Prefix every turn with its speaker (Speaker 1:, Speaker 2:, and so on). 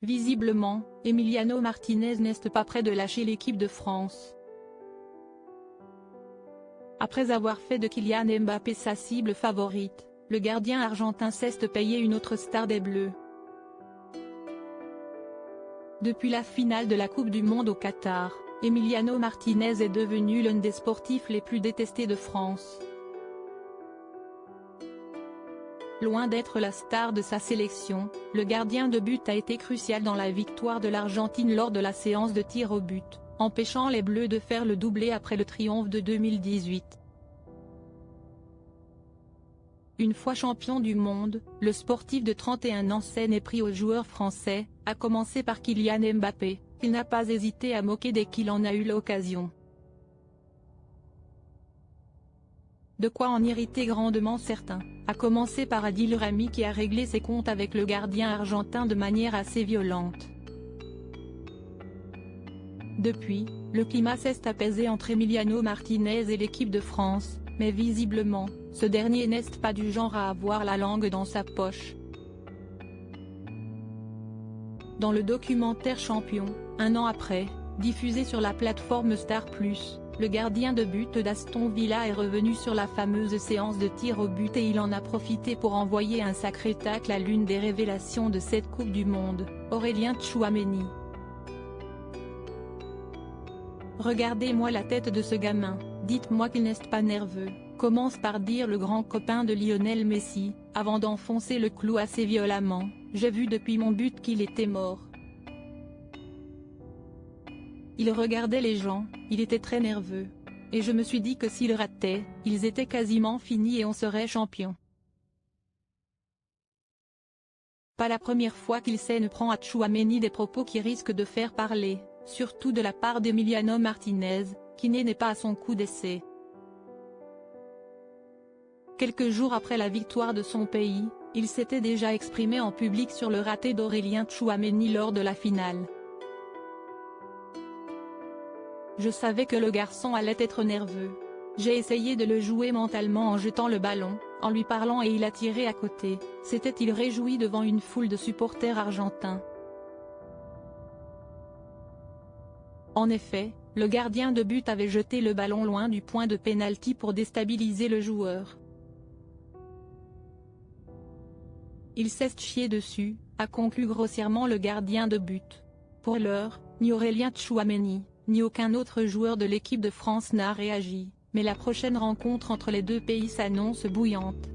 Speaker 1: Visiblement, Emiliano Martinez n'est pas près de lâcher l'équipe de France. Après avoir fait de Kylian Mbappé sa cible favorite, le gardien argentin s'est payé une autre star des Bleus. Depuis la finale de la Coupe du Monde au Qatar, Emiliano Martinez est devenu l'un des sportifs les plus détestés de France. Loin d'être la star de sa sélection, le gardien de but a été crucial dans la victoire de l'Argentine lors de la séance de tir au but, empêchant les Bleus de faire le doublé après le triomphe de 2018. Une fois champion du monde, le sportif de 31 ans s'en est pris aux joueurs français, à commencer par Kylian Mbappé, qu'il n'a pas hésité à moquer dès qu'il en a eu l'occasion. De quoi en irriter grandement certains, à commencer par Adil Rami qui a réglé ses comptes avec le gardien argentin de manière assez violente. Depuis, le climat s'est apaisé entre Emiliano Martinez et l'équipe de France, mais visiblement, ce dernier n'est pas du genre à avoir la langue dans sa poche. Dans le documentaire Champion, un an après, diffusé sur la plateforme Star+, le gardien de but d'Aston Villa est revenu sur la fameuse séance de tir au but et il en a profité pour envoyer un sacré tacle à l'une des révélations de cette Coupe du Monde, Aurélien Tchouaméni. Regardez-moi la tête de ce gamin, dites-moi qu'il n'est pas nerveux, commence par dire le grand copain de Lionel Messi, avant d'enfoncer le clou assez violemment, j'ai vu depuis mon but qu'il était mort. Il regardait les gens, il était très nerveux. Et je me suis dit que s'il ratait, ils étaient quasiment finis et on serait champion. Pas la première fois qu'il s'en prend à Tchouaméni des propos qui risquent de faire parler, surtout de la part d'Emiliano Martinez, qui n'est pas à son coup d'essai. Quelques jours après la victoire de son pays, il s'était déjà exprimé en public sur le raté d'Aurélien Tchouaméni lors de la finale. Je savais que le garçon allait être nerveux. J'ai essayé de le jouer mentalement en jetant le ballon, en lui parlant et il a tiré à côté, s'était-il réjoui devant une foule de supporters argentins. En effet, le gardien de but avait jeté le ballon loin du point de pénalty pour déstabiliser le joueur. Il s'est chié dessus, a conclu grossièrement le gardien de but. Pour l'heure, ni Aurélien Tchouaméni, ni aucun autre joueur de l'équipe de France n'a réagi, mais la prochaine rencontre entre les deux pays s'annonce bouillante.